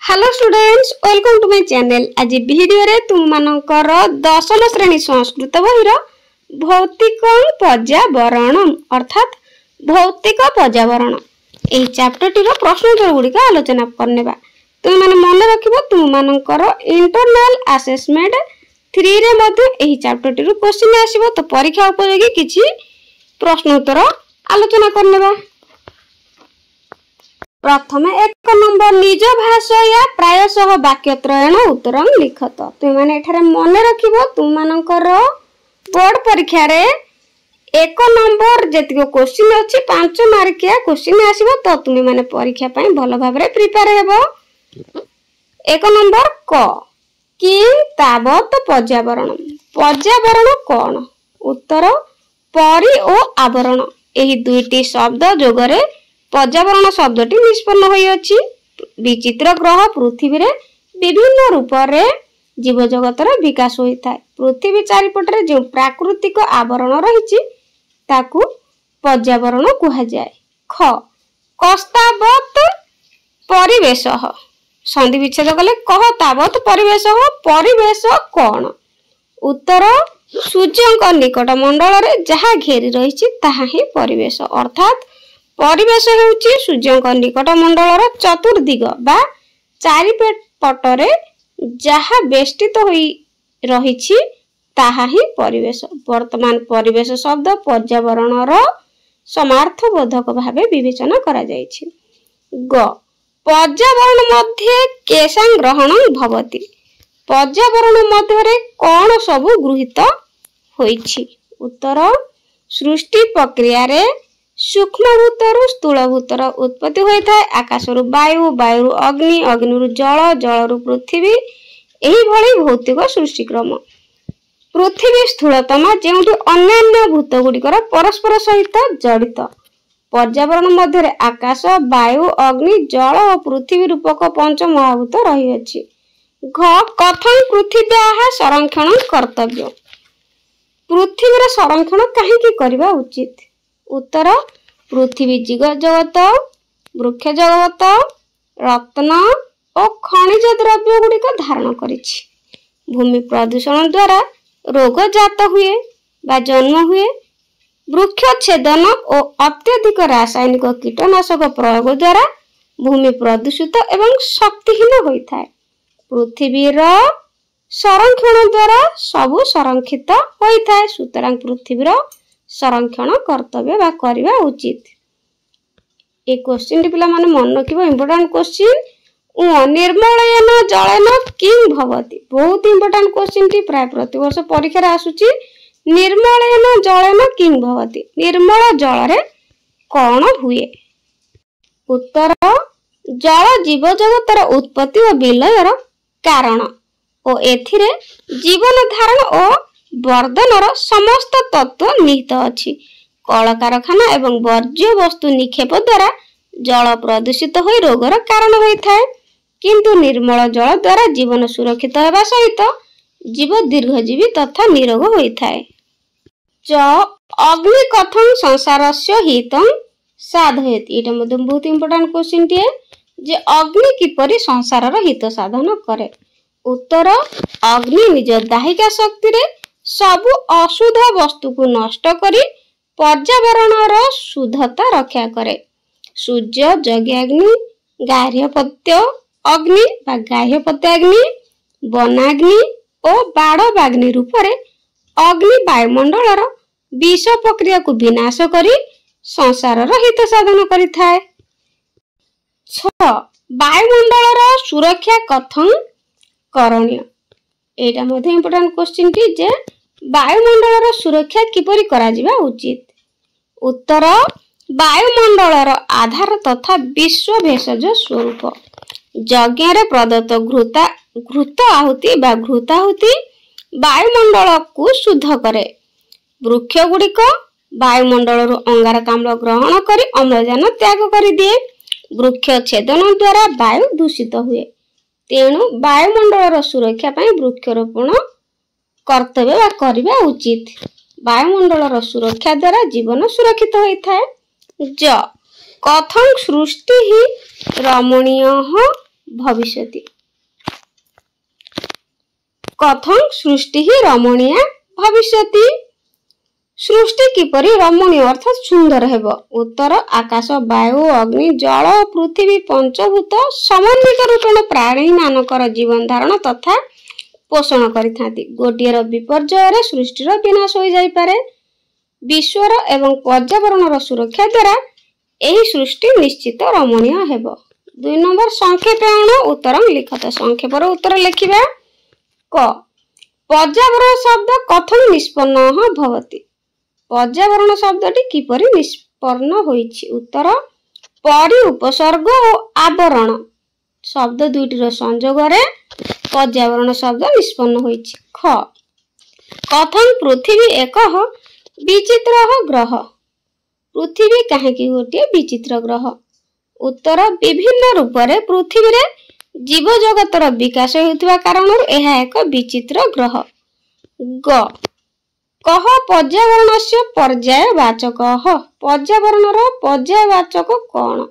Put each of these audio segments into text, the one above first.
Hello students, welcome to my channel. आज video रे तुम मानकर 10वीं श्रेणी संस्कृत बहिर भौतिक पर्यावरण अर्थात भौतिक पर्यावरण एही चैप्टर टीर प्रश्न उत्तर गुड़िक आलोचना करनेबा। तुम माने मन रखिबो तुम मानकर इंटरनल असेसमेंट 3 रे मध्ये एही चैप्टर टीर क्वेश्चन आसीबो, तो परीक्षा उपयोगी किछि प्रश्न उत्तर आलोचना करनेबा। प्रथमे 1 नंबर निज भाषा या प्रायशः वाक्यत्रयण उत्तर लिखत। तुम माने एठारे मन रखिबो तुम मानकर बोर्ड परीक्षा रे 1 नंबर जेतिको क्वेश्चन अछि 5 मार्किया क्वेश्चन आसीबो, तो तुम माने परीक्षा पई भलो भाबरे प्रिपेयर हेबो। 1 नंबर क किं तावत पर्यावरण। पर्यावरण कोन? उत्तर परि ओ आवरण। एही दुईटी शब्द जोगरे पर्यावरण शब्दटी निष्पन्न होई अछि। विचित्र ग्रह पृथ्वी रे विभिन्न रूप रे जीव जगतर विकास होई थाए। पृथ्वी चारिपट रे जो प्राकृतिक आवरण रहिछि ताकू पर्यावरण कुहा जाय। ख कस्तावत परिवेश। संधि विच्छेद कले कह तावत परिवेश। परिवेश कोन? उत्तर सूर्यक निकट मंडल रे जहा घेरी रहिछि ताहा ही परिवेश। अर्थात परिवेश हेउछि सूर्यक निकट मंडलर चतुर्दिग बा चारिपटरे जहा बेष्टित होई रहिछि ताहा ही परिवेश। वर्तमान परिवेश शब्द पर्यावरणर समार्थबोधक भावे विवेचना करा जायछि। ग पर्यावरण मध्ये केशां ग्रहणं भवति। पर्यावरण मध्ये कोन सबु गृहीत होइछि? उत्तर सृष्टि प्रक्रिया रे सूक्ष्म भूतरु स्थूल भूतर उत्पत्ति होई थाए। आकाशरु वायु, वायुरु अग्नि, अग्निरु जल, जलरु पृथ्वी, एही भली भौतिक सृष्टिक्रम। पृथ्वी स्थूलतम जेउठी अन्यान्य भूत गुड़िकर परस्पर सहित जड़ित। पर्यावरण मध्य आकाश, वायु, अग्नि, जल और पृथ्वी रूपक पंच महाभूत रही अछि। घ कथं पृथिव्याः संरक्षण कर्तव्य। पृथ्वीर संरक्षण काहेकि करिबा उचित? उत्तर पृथ्वी जीव जगत, वृक्ष जगत, रत्न और खनिज द्रव्य गुड़िक धारण करिछि। भूमि प्रदूषण द्वारा रोग जात हुए बा जन्म हुए। वृक्ष छेदन और अत्यधिक रासायनिक कीटनाशक प्रयोग द्वारा भूमि प्रदूषित एवं शक्तिहीन होई थाए। पृथ्वीर संरक्षण द्वारा सबु संरक्षित होई थाए। सुतरां पृथ्वीर संरक्षण कर्तव्य बा करिबा उचित। ए क्वेश्चन टी पिला माने मन रखिबो, इंपोर्टेंट क्वेश्चन। निर्मलयन जलेन किं भवति। बहुत इंपोर्टेंट क्वेश्चन टी प्राय प्रति वर्ष परीक्षा रे आसुची। निर्मलयन जलेन किं भवति। निर्मल जल रे कोन हुए? उत्तर जल जीव जगतर उत्पत्ति और विलयर कारण और एथिरे जीवन धारण और वर्धनर समस्त तत्व निहित अछि। कल कारखाना एवं वर्ज्य वस्तु निक्षेप द्वारा जल प्रदूषित होई रोगर कारण होई थाए, किंतु निर्मल जल द्वारा जीवन सुरक्षित हेबा सहित जीव दीर्घजीवी तथा निरोग होई थाए। च अग्नि कथं संसारस्य हितं साधयति। एटा मध्ये बहुत इंपोर्टेंट क्वेश्चन टी जे अग्नि किपरि संसारर हित साधन करे। उत्तर अग्नि निज दाहिका शक्ति रे सबु अशुद्ध वस्तु को नष्ट करी पर्यावरणर शुद्धता रक्षा करे। सूर्य यज्ञाग्नि, गार्हपत्य अग्नि बा गार्हपत्याग्नि, वनाग्नि और बाड़वाग्नि रूप रे अग्नि वायुमंडलर विष प्रक्रिया को विनाश करी संसारर हित साधन करि थाए। 6 वायुमंडलर सुरक्षा कथं करणीय। एटा मध्ये इंपोर्टेंट क्वेश्चन टी जे वायुमंडलर सुरक्षा किपरि करा जिबा उचित। उत्तर वायुमंडलर आधार तथा विश्व भेषज स्वरूप। यज्ञ रे प्रदत्त घृत आहुति बा घृताहुति वायुमंडल को शुद्ध करे। वृक्ष गुड़िक वायुमंडल अंगारकाम्ल ग्रहण करी अम्लजान त्याग करि दिए। वृक्ष छेदन द्वारा वायु दूषित हुए। तेणु वायुमंडलर सुरक्षा पई वृक्षरोपण कर्तव्य बा करिबा उचित। वायुमंडलर सुरक्षा द्वारा जीवन सुरक्षित होई थाए। ज कथं सृष्टि ही रमणीय भविष्यति। कथं सृष्टि रमणीया भविष्यति। सृष्टि किपरि रमणीय अर्थात सुंदर हेबो। उत्तर आकाश वायु अग्नि जल पृथ्वी पंचभूत समन्वित रूपेण प्राणी मानकर जीवन धारण तथा पोषण करिथांती। गोटिएर विपर्जय सृष्टिर विनाश हो जाई पारे। विश्वर एवं पर्यावरण सुरक्षा द्वारा एही सृष्टि निश्चित रमणीय हेबो। 2 नंबर संक्षेपेण उत्तरं लिखत। संक्षेपर उत्तर लिखिबा। क पर्यावरण शब्द कथं निष्पन्न भवति। पर्यावरण शब्दटी किपरि निष्पन्न होइछि। उत्तर परि उपसर्ग और आवरण शब्द दुईटीर संयोग रे पर्यावरण शब्द निष्पन्न होइछि। ख कथं पृथ्वी एक विचित्र ग्रह। पृथ्वी काहेकि गोटे विचित्र ग्रह। उत्तर विभिन्न रूप रे पृथ्वी रे जीव जगतर विकास होउथिबा कारणर एहा एक विचित्र ग्रह। ग कह पर्यावरणस्य पर्यायवाचक। पर्यावरणर पर्यायवाचक कौन।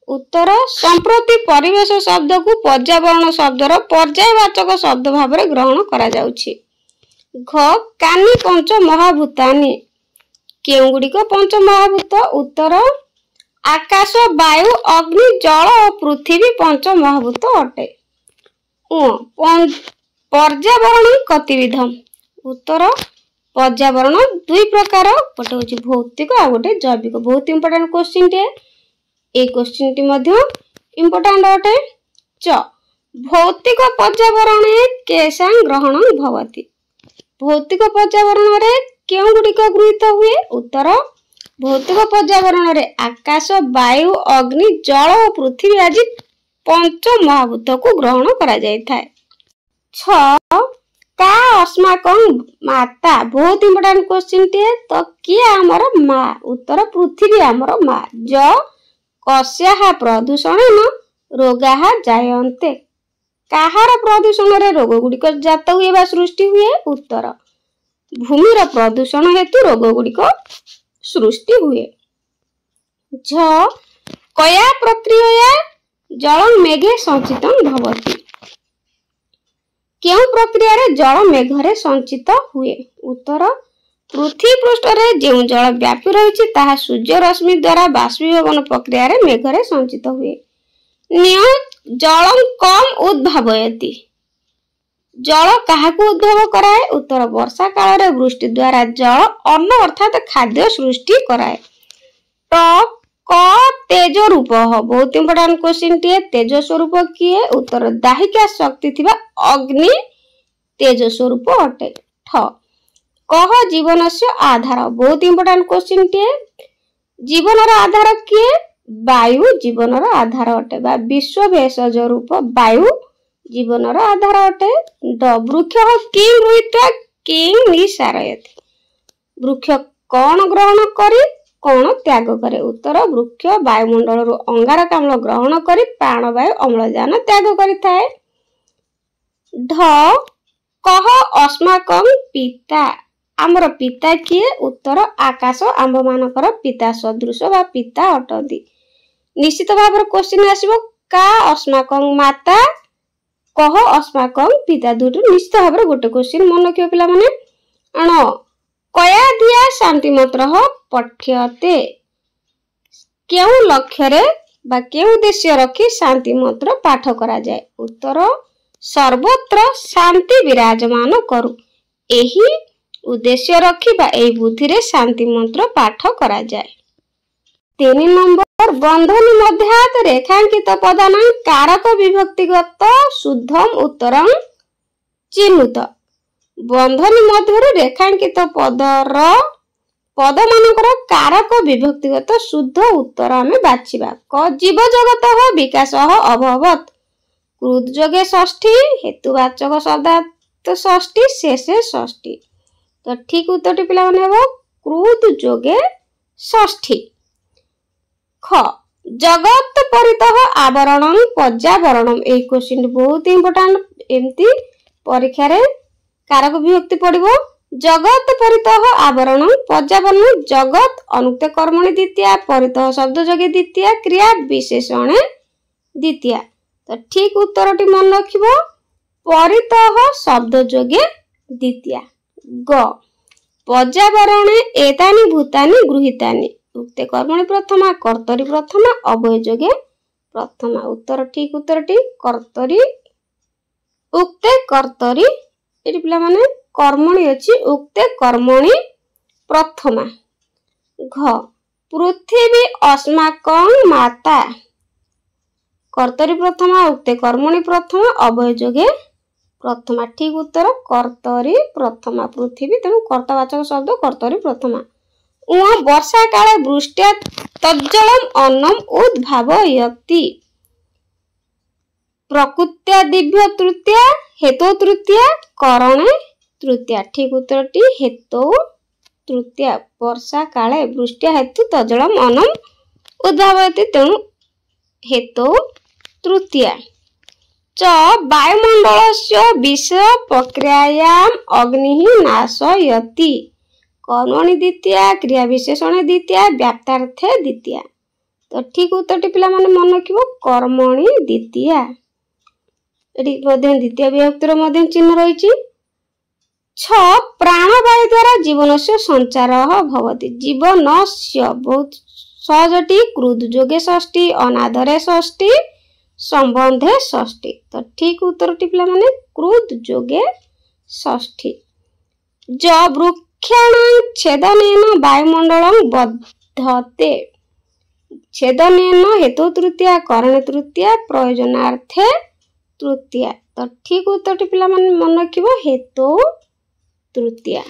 उत्तर संप्रति परिवेश शब्द को पर्यावरण शब्दर पर्यायवाचक शब्द भाव में ग्रहण करा जाउछि। घ कानि पंच महाभूतानि। केउ गुड़िक पंच महाभूत। उत्तर आकाश वायु अग्नि जल और पृथ्वी पंच महाभूत अटे। पर्यावरण कतिविधम। उत्तर पर्यावरण 2 प्रकार। गोटे होछि भौतिक आ गोटे जैविक। बहुत इंपोर्टेंट क्वेश्चन टे। ए क्वेश्चन टी मध्य इंपोर्टेंट अटे। च भौतिक पर्यावरण केषां ग्रहणं भवति। भौतिक पर्यावरण रे केउ गुड़िक गृहीत हुए। उत्तर भौतिक पर्यावरण रे आकाश वायु अग्नि जल और पृथ्वी आदि पंच महाभूत को ग्रहण करा जाय थाए। 6 का अस्माकं माता। बहुत इंपोर्टेंट क्वेश्चन टे। तो किए आमर माँ। उत्तर पृथ्वी आमर माँ। ज कस्याः प्रदूषणेन रोगाः जायन्ते। काहार प्रदूषण रे रोग गुड़िक जात हुए बा सृष्टि हुए। उत्तर भूमिर प्रदूषण हेतु रोग गुड़िक सृष्टि हुए। झ कया प्रक्रिया जल मेघे संचितं भवति। केउ प्रक्रिया रे जल मेघरे संचित हुए। उत्तर पृथ्वी पृष्ठ रे जेउ जल व्यापी रहिछि ताहा सूर्य रश्मि द्वारा बाष्पीभवन प्रक्रिया रे मेघरे संचित हुए। निय जल कम उद्भावयति। जल काहाकु उद्भव कराए। उत्तर वर्षा काल रे वृष्टि द्वारा जल अन्न अर्थात खाद्य सृष्टि कराए। ट क तेज रूप। बहुत इंपोर्टेंट क्वेश्चन टे। तेज स्वरूप किए। उत्तर दाहिका शक्ति थिबा अग्नि तेज स्वरूप अटे। ठ कह जीवनस्य आधार। बहुत इंपोर्टेंट क्वेश्चन टे। जीवनर आधार किए। वायु जीवनर आधार अटे बा विश्व भेषज रूप वायु जीवनर आधार अटे। ड वृक्ष किं गृहीत्वा किं निसारयति। वृक्ष कौन ग्रहण करी कौन त्याग करे। उत्तर वृक्ष वायुमंडल रु अंगारकाम्ल ग्रहण करी प्राणवायु अम्लजान त्याग करिथाए। ढ कह अस्माकं पिता। आमर पिता किए। उत्तर आकाश आंब मानकर पिता सदृश बा पिता अटंती। निश्चित भाव में क्वेश्चन आसीबो का अस्माकं माता कह अस्माकं पिता। दुटू निश्चित भाव में गोटे क्वेश्चन मन रखियो पिला माने। अण कया दिया शांति मंत्र पठ्यते। केउ लक्ष्य रे बा केउ उद्देश्य रखी शांति मंत्र पाठ करा जाए। उत्तर सर्वत्र शांति विराजमान करू। एही उद्देश्य रखी बा एही बुद्धि रे शांति मंत्र पाठ करा जाए। 3 नंबर बंधनी मध्यात रेखांकित पदानां कारक विभक्तिगत शुद्धम उत्तरं चिन्हुत। बंधनी मध्य रेखांकित पदर पद मानकर कारक विभक्तिगत शुद्ध उत्तर आमे बाछिबा। क जीव जगत विकास अभवत। कृत जोगे षष्ठी हेतुवाचक शब्दार्थ षष्ठी शेषे षष्ठी। तो ठीक उत्तरटी पिला माने हेबो कृत जोगे षष्ठी। ख जगत परितः आवरणं पर्यावरणम। ए क्वेश्चन बहुत इंपोर्टेंट। एमती परीक्षा रे कारक विभक्ति पड़िबो। जगत परितः आवरण पर्यावरण जगत अनुक्त कर्मणि द्वितीया परितः शब्द जोगे द्वितीया क्रिया विशेषण द्वितीया। तो ठीक उत्तरटी मन रखिबो परितः शब्द जोगे द्वितीया। ग पर्यावरणे एतानि भूतानि गृहीतानि उक्ते कर्मणि प्रथमा कर्तरी प्रथमा अभय जोगे प्रथमा। उत्तर ठीक उत्तरटी कर्तरी उक्ते कर्तरी एटी पिला माने कर्मणि अछि उक्ते कर्मणि प्रथमा। घ पृथ्वी अस्माकं माता कर्तरी प्रथमा उक्ते कर्मणि प्रथमा अभय जोगे प्रथमा। ठीक उत्तर कर्तरी प्रथमा पृथ्वी तेणु कर्तावाचक शब्द कर्तरी प्रथमा। वर्षा काले वृष्ट्या तज्जलम अन्नम उद्भावयति प्रकृत्या दिव्य तृतीया हेतु तृतीया करणे तृतीया। ठीक उत्तरटी हेतु तृतीया। वर्षा काले वृष्ट्या हेतु तज्जलम अन्नम उद्भावयति तेणु हेतु तृतीया। च वायुमंडलस्य विषय प्रक्रियायाम अग्नि नाशयति कर्मणि द्वितीया क्रिया विशेषण द्वितीया व्याप्तार्थे द्वितीया। तो ठीक उत्तरटी पिला माने मन रखिबो कर्मणि द्वितीया। एटी मध्य द्वितीय विभक्तिर मध्य चिन्ह रहिछि। छ प्राणवायु द्वारा जीवनस्य संचारः भवति जीवनस्य बहुत सहजटी क्रुद्ध जोगे षष्ठी अनादरे षष्ठी संबंधे षष्ठी। तो ठीक उत्तरटी पिला माने क्रुद्ध जोगे षष्ठी। ज वृक्षाणां छेदनेन वायुमंडलं बद्धते छेदनेन हेतु तृतीया करणे तृतीया प्रयोजनार्थे तृतीया। तो ठीक उत्तरटी पिला माने मन रखिबो हेतु तृतीया।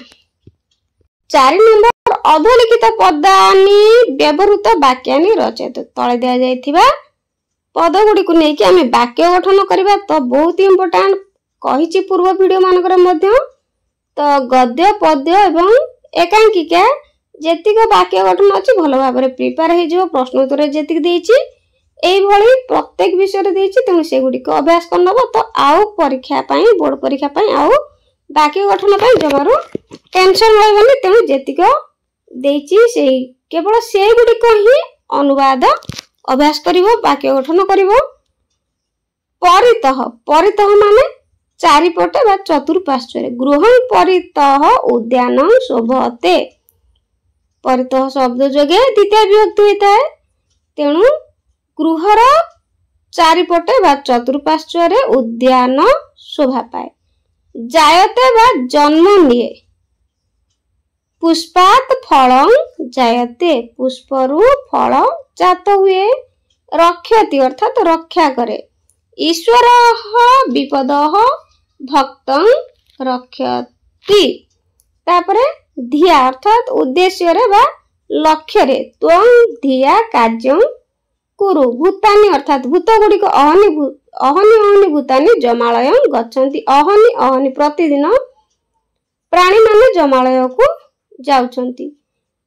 4 नंबर अधोलिखित पदानि व्यवहृत वाक्यानि रचयतु तळे दिया जायथिबा पद गुडी को नेकी आमे वाक्य गठन करबा। तो बहुत इंपोर्टेंट कहिछि पूर्व वीडियो मानकर मध्य। तो गद्य पद्य एवं एकांकिका जेतिक वाक्य गठन अछि भलो भाबरे प्रिपेयर हे जो प्रश्न उत्तर जेतिक देछि एई भली प्रत्येक विषय रे देछि तेनु से गुडी को अभ्यास करनबो। तो आउ परीक्षा पई बोर्ड परीक्षा पई आउ वाक्य गठन पई जमारो टेंशन होइबनी तेनु जेतिक देछि सेही केवल से गुडी को ही अनुवाद अभ्यास करिवो वाक्य गठन करिवो। परितः परितः माने चारिपटे बा चतुर्पार्श्वरे गृहं परितः उद्यानं शोभते परितः शब्द जोगे द्वितीय विभक्ति होता है तेणु गृहर चारिपटे बा चतुर्पार्श्वरे उद्यान शोभा पाए। जायते बा जन्म निये पुष्पात फलं जायते पुष्परु फल जात हुए। रक्षति अर्थात रक्षा करे। ईश्वर विपदः भक्तं रक्षति तापरे धिया अर्थात उद्देश्य रे बा लक्ष्य रे त्वं धिया कार्यं कुरु। भूतानि अर्थात भूत गुडी को अहनि भूतानि जमालयं गच्छन्ति। अहनि अहनि प्रतिदिन प्राणी माने जमालय को जाउछन्ति।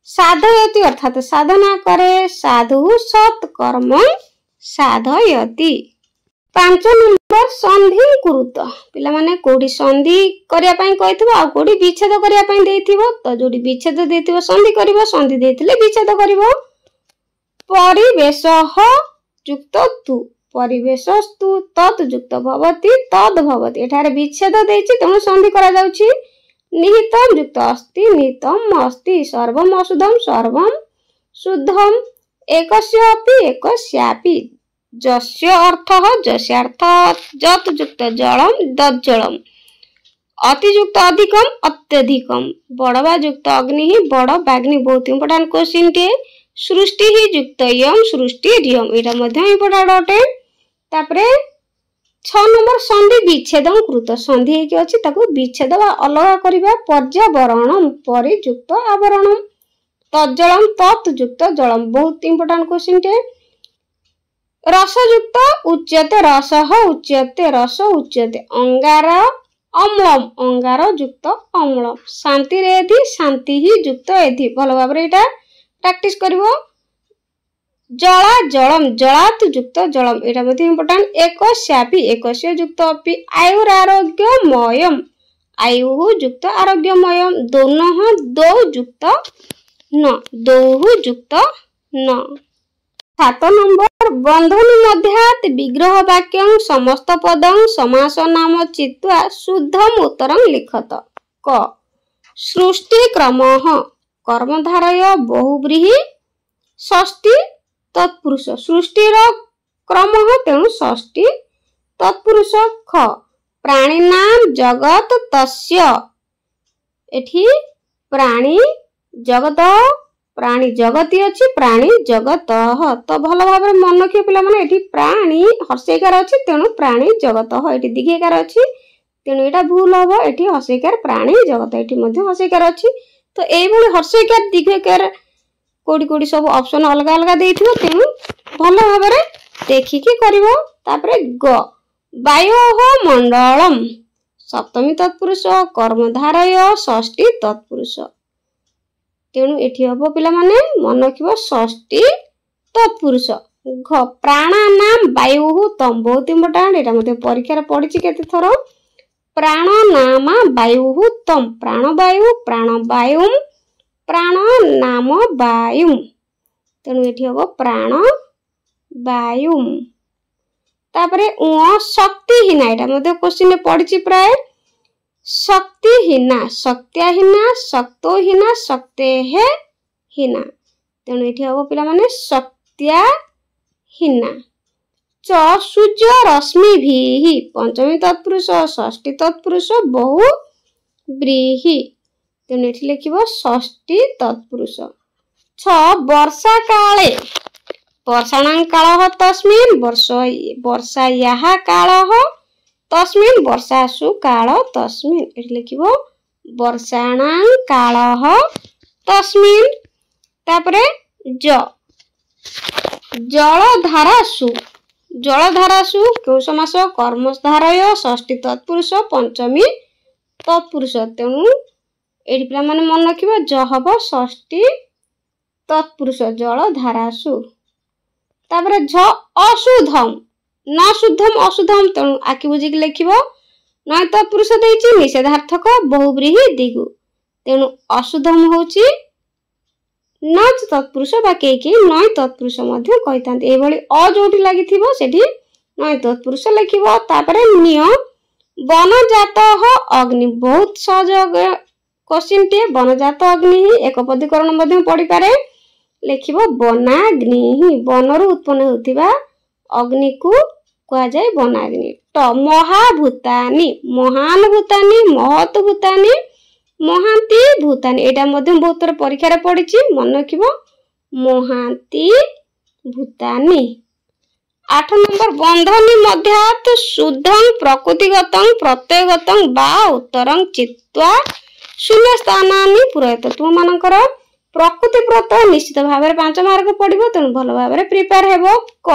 साधयति अर्थात साधना करे। साधु सत्कर्म साधयति। 5 नंबर संधि कुरुत पिला माने कोडी संधि करिया पई कहिथबो आ कोडी विच्छेद करिया पई देथिबो। तो जोडी विच्छेद देथिबो संधि करिवो संधि देथिले विच्छेद करिवो। परिवेशः युक्त तु परिवेशस्तु तत् युक्त भवति तद् भवति। एठारे विच्छेद देछि तेणु संधि करा जाउछि। निहितम युक्त अस्ति निहितम अस्ति। सर्वम अशुद्धम सर्वम शुद्धम। एकस्य अपि एकस्यापि। जस्य अर्थः जस्यार्थ जत युक्त जलम दज्जलम। अति युक्त अधिकम अत्यधिकम। बड़वा युक्त अग्नि ही बड़ बाग्नि। बहुत इंपोर्टेंट क्वेश्चन टे। सृष्टि ही युक्त यम सृष्टि रियम एटा मध्य इंपोर्टेंट अटे। तापरे 6 नंबर संधि विच्छेदन कृत संधि हेकि अछि ताको विच्छेद वा अलग करिबा। पर्यावरणम परियुक्त आवरणम। तज्जलम तत् युक्त जलम। बहुत इंपोर्टेंट क्वेश्चन टे। रसयुक्त उच्यते रसः उच्यते रस उच्यते। अंगार अम्लम अंगार युक्त अम्ल। शांति रेधि शांति ही युक्त एधि। भलो भाबरे एटा प्रैक्टिस करिवो। जला जलम जलात युक्त जलम एटा मध्ये इंपोर्टेंट। एकस्यापि एकस्य युक्त अपि। आयुर आरोग्यमयम आयु युक्त आरोग्यमयम। दोनः दो युक्त न दो युक्त न। 7 नंबर बंधनी मध्यात् विग्रह वाक्यं समस्त पदं समास नाम चित्वा शुद्धम उत्तरं लिखत। क सृष्टि क्रमः कर्मधारय बहुव्रीहि षष्ठी तत्पुरुष सृष्टिर क्रमः तेणु षष्ठी तत्पुरुष। ख प्राणीनाम जगत तस्य एठी प्राणी जगत प्राणी जगती अच्छी प्राणी जगत तो भल भाव मन रखिए पिला माने एठी प्राणी हर्षैकार अच्छी तेणु प्राणी जगत एठी दीर्घैकार अच्छी तेणु एटा भूल हम एठी हर्षैकार प्राणी जगत एठी मध्य हर्षैकार अच्छी तो एइभली हर्षैकार दीर्घैकार कोडी कोडी सब ऑप्शन अलग अलग देइथिबो तेणु भल भाव देखिकी करिवो। तापरे ग वायोः मंडलम सप्तमी तत्पुरुष कर्मधारय षष्ठी तत्पुरुष तेणु एठी हबो पिला माने मन रखिबो षष्ठी तत्पुरुष। घ प्राणानाम वायुः तम बहुत इंपोर्टेंट एटा मते परीक्षा रे पढिछि केते थरो प्राणनाम वायुः तम प्राणवायु प्राणवायुम प्राणनाम वायुम तेणु एठी हबो प्राणवायुम। तापरे शक्तिहीना एटा मते क्वेश्चन पढिछि प्राय शक्तिहीना शक्त्याहीना शक्तोहीना शक्तेः हीना तेणु एठी हबो पिला माने शक्त्याहीना। च सूर्य रश्मिभिः पंचमी तत्पुरुष षष्ठी तत्पुरुष बहुव्रीहि तेणु एठी लिखिबो षष्ठी तत्पुरुष। छ वर्षा काले वर्षाणां कालः तस्मिन् वर्षायाः कालः तस्मिन् वर्षासु काल तस्मिन् एठी लिखिबो वर्षाणां कालः तस्मिन्। तापरे जलधारासु केउ समास कर्मधारय षष्ठी तत्पुरुष पंचमी तत्पुरुष तेणु एठी पिला माने मन रखिबो ज हबो षष्ठी तत्पुरुष जलधारासु। तापरे झ अशुद्धम न शुद्धम अशुद्धम तेणु आखि बुझिक लिखिबो नय तत्पुरुष देइछि निषेधार्थक बहुव्रीहि दिगु तेणु अशुद्धम होछि न तत्पुरुष बा केकी नय तत्पुरुष मध्ये कहितांती एभली अ जोठी लागिथिबो सेठी नय तत्पुरुष लिखिबो। तापरे निय वनजातः अग्नि बहुत सहज क्वेश्चन टे वनजात अग्नि एक पदीकरण मध्ये पढि पारे लिखिबो वनाग्नि वनरु उत्पन्न होतिबा अग्नि को कहा जाए वनाग्नि। ट महाभूतानि महान भूतानि महत भूतानि महांती भूतानि एटा मध्ये बहुत थर परीक्षा रे पढिछि मन रखिबो महांती भूतानि। 8 नंबर बंधनी मध्यात् शुद्धं प्रकृतिगतं प्रत्ययगतं बा उत्तरं चित्वा शून्य स्थानानि पूरयत तुम मानकर प्रकृति प्रत्यय निश्चित भाव में 5 मार्क पड़िबो तेणु भल भाव में प्रिपेयर हेबो। क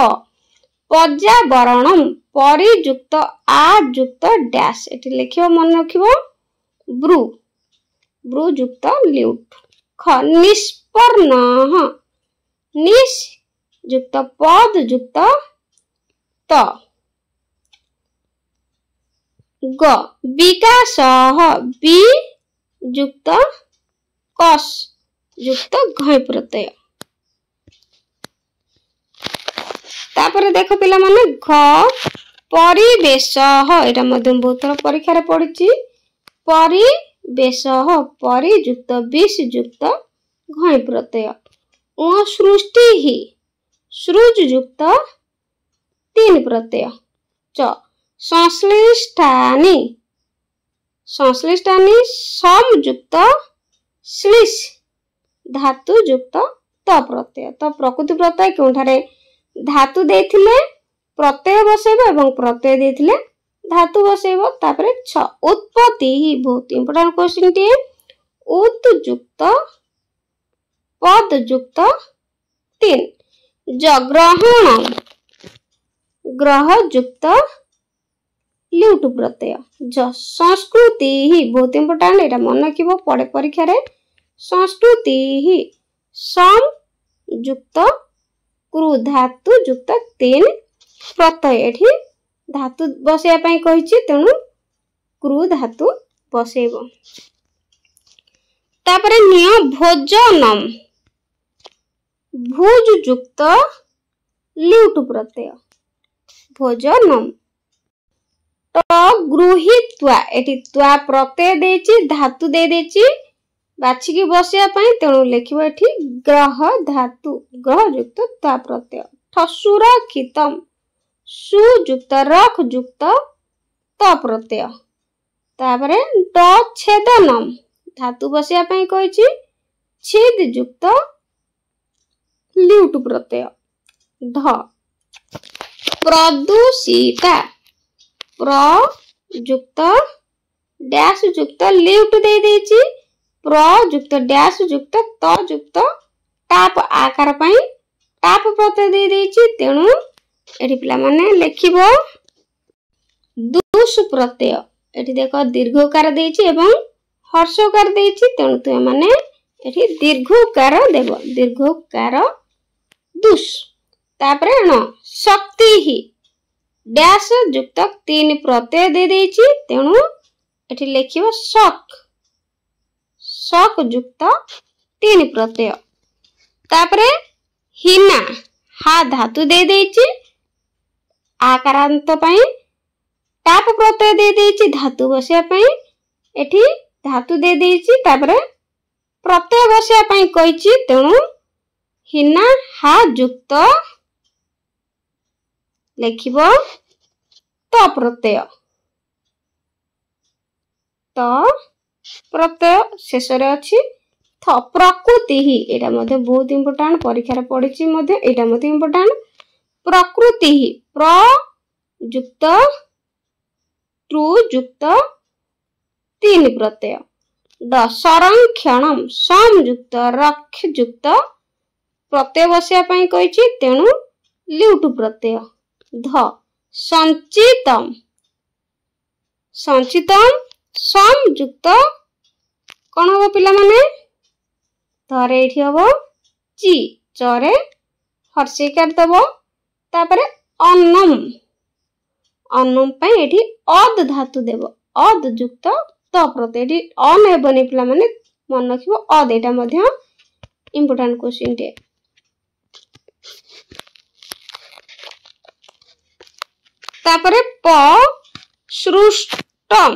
पर्यावरणम परियुक्त आयुक्त डैश एठी लिखिबो मन रखिबो ब्रू ब्रू युक्त ल्यूट। ख निष्पर्णः निश युक्त पद युक्त त। ग विकासः बि युक्त कस युक्त घय प्रत्यय। तापर देख पिला माने घ परिवेशः एटा मध्य बहुत थर परीक्षा रे पढिछि परिवेशः परियुक्त विष युक्त घय प्रत्यय। उ सृष्टि ही सृज युक्त 3 प्रत्यय। च संश्लिष्टानि संश्लिष्टानि सम युक्त श्लिष धातु युक्त त प्रत्यय। तो प्रकृति प्रत्यय केउठारे धातु देथिले प्रत्यय बसेबो एवं प्रत्यय देथिले धातु बसेबो। तापरे 6 उत्पत्ति ही बहुत इंपोर्टेंट क्वेश्चन टी उत युक्त पद युक्त 3। ग्रहण ग्रह युक्त ल्यूट प्रत्यय। ज संस्कृति ही बहुत इंपोर्टेंट एटा मन रखिबो पड़े परीक्षा रे संस्कृति ही सम युक्त क्रू धातु युक्त 3 प्रत्यय एठी धातु बसेया पई कहिछि तेणु क्रू धातु बसेबो। तापरे निय भोजनम भुज युक्त ल्यूट प्रत्यय भोजनम ट गृहीत्वा एठी त्वा प्रत्यय देछि धातु दे देछि बाछिकी बसिया पई तेणु लिखिबो एठी ग्रह धातु ग्रह युक्त त्वा प्रत्यय ठसुरक्षितम सु युक्त रख युक्त त प्रत्यय तापरे ड छेदनम धातु बसिया पई कहिछि छेद युक्त ल्यूट प्रत्यय ध प्रदूषिता प्र युक्त डैश युक्त ल्यूट दे देछि प्र युक्त डैश युक्त त युक्त टाप आकार पई टाप प्रत्यय दे देछि तेणु एठी पिला माने लिखिबो दुष प्रत्यय एठी देखो दीर्घकार देछि एवं हर्षकार देछि तेणु तुम माने एठी दीर्घकार देबो दीर्घकार दुष तापरे न शक्ति ही डैश युक्त 3 प्रत्यय दे देछि तेणु एठी लिखिबो शक शक युक्त 3 प्रत्यय तापरे हिना हा धातु दे देछि आकारांत पई टाप प्रत्यय दे देछि धातु बसिया पई एठी धातु दे देछि तापरे प्रत्यय बसिया पई कहिछि तेणु हिना हा युक्त लिखिबो त प्रत्यय त प्रत्यय शेष रे अछि थ प्रकृति ही एटा मध्ये बहुत इंपोर्टेंट परीक्षा रे पढिछि मध्ये एटा मध्ये इंपोर्टेंट प्रकृति ही प्र युक्त ट्रू युक्त 3 प्रत्यय ड संरक्षणम सम युक्त रक्ष युक्त प्रत्यय बसिया पई कहिछि तेणु ल्यूट प्रत्यय ध संचितम संचितम सम युक्त कोन हो पिला माने धरे एठी हो ची चरे हर्षिकार दबो तापरे अन्नम अन्नम पई एठी अद धातु देबो अद युक्त त प्रत्यय एठी अन हेबनी पिला माने मन रखिबो अद एटा मध्ये इंपोर्टेंट क्वेश्चन टे तापरे प सृष्टम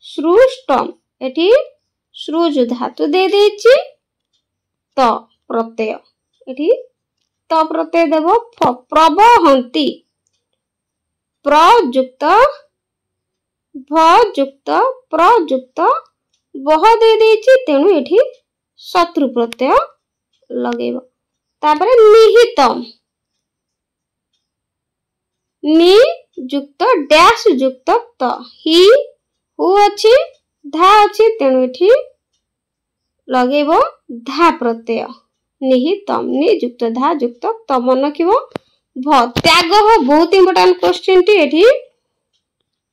सृष्टम एठी सृज धातु दे देछि त प्रत्यय एठी त प्रत्यय देबो प्रवहन्ति प्र युक्त भ युक्त प्र युक्त बह दे देछि तेणु एठी शत्रु प्रत्यय लगेबो तापरे निहितम नि युक्त डैश युक्त त ही हु अछि धा अछि तेणु एठी लगेबो धा प्रत्यय निहितम नि युक्त धा युक्त त मन रखिबो भ त्याग हो बहुत इंपोर्टेंट क्वेश्चन टी एठी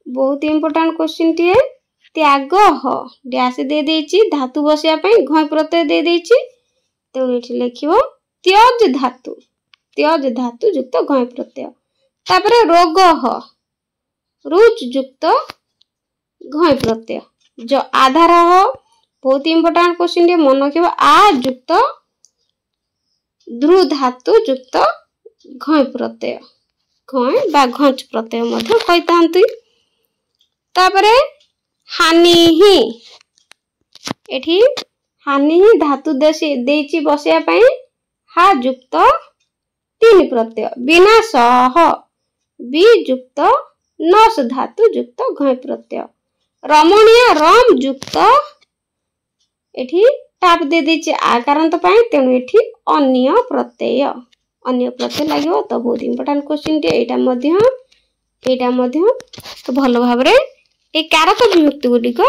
बहुत इंपोर्टेंट क्वेश्चन टी त्याग हो डैश दे देछि धातु बसिया पई घय प्रत्यय दे देछि तेणु एठी लिखिबो त्यज धातु युक्त घय प्रत्यय तापरे रोग हो रुच युक्त घय प्रत्यय जो आधार हो बहुत इंपोर्टेंट क्वेश्चन टी मन रखिबो आ युक्त ध्रु धातु युक्त घय प्रत्यय घय बा घच प्रत्यय मध्ये कहितांती तापरे हानि ही एठी हानि ही धातु देछि बसिया पई हा युक्त 3 प्रत्यय विनाश ह बी युक्त नस धातु युक्त घय प्रत्यय रमणीय रम युक्त एठी टाप दे देछि आकारांत पई तेणु एठी अन्य प्रत्यय लागियो तो बहुत इंपोर्टेंट क्वेश्चन टी एटा मध्य तो भलो भाबरे ए कारक विभक्ति गुडी को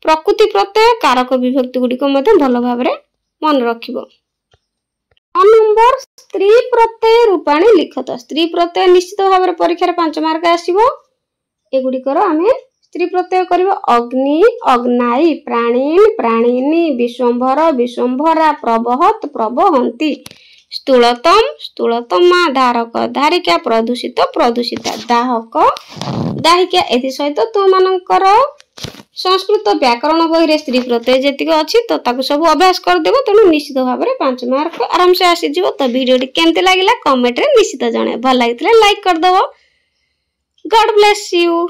प्रकृति प्रत्यय कारक विभक्ति गुडी को मध्य भलो भाबरे मन रखिबो नंबर स्त्री प्रत्यय रूपाणी लिखत स्त्री प्रत्यय निश्चित भाबरे परीक्षा रे 5 मार्क आसीबो ए गुडी कर आमे स्त्री प्रत्यय करबो अग्नि अग्नाई प्राणीन प्राणिनी विश्वंभर विश्वंभरा प्रवहत प्रवहंती स्थूलतमा धारक धारिका प्रदूषित प्रदूषिता दाहक दाहिका एथि सहित तुमनकर संस्कृत व्याकरण बही रे स्त्री प्रत्यय जेतिक अछि तो ताकू सब अभ्यास कर देबो तेनु निश्चित भाव रे 5 मार्क आराम से आसी जिवो। तो वीडियो केमते लागिला कमेंट रे निश्चित जणे भल लागितले लाइक कर दबो। God bless you.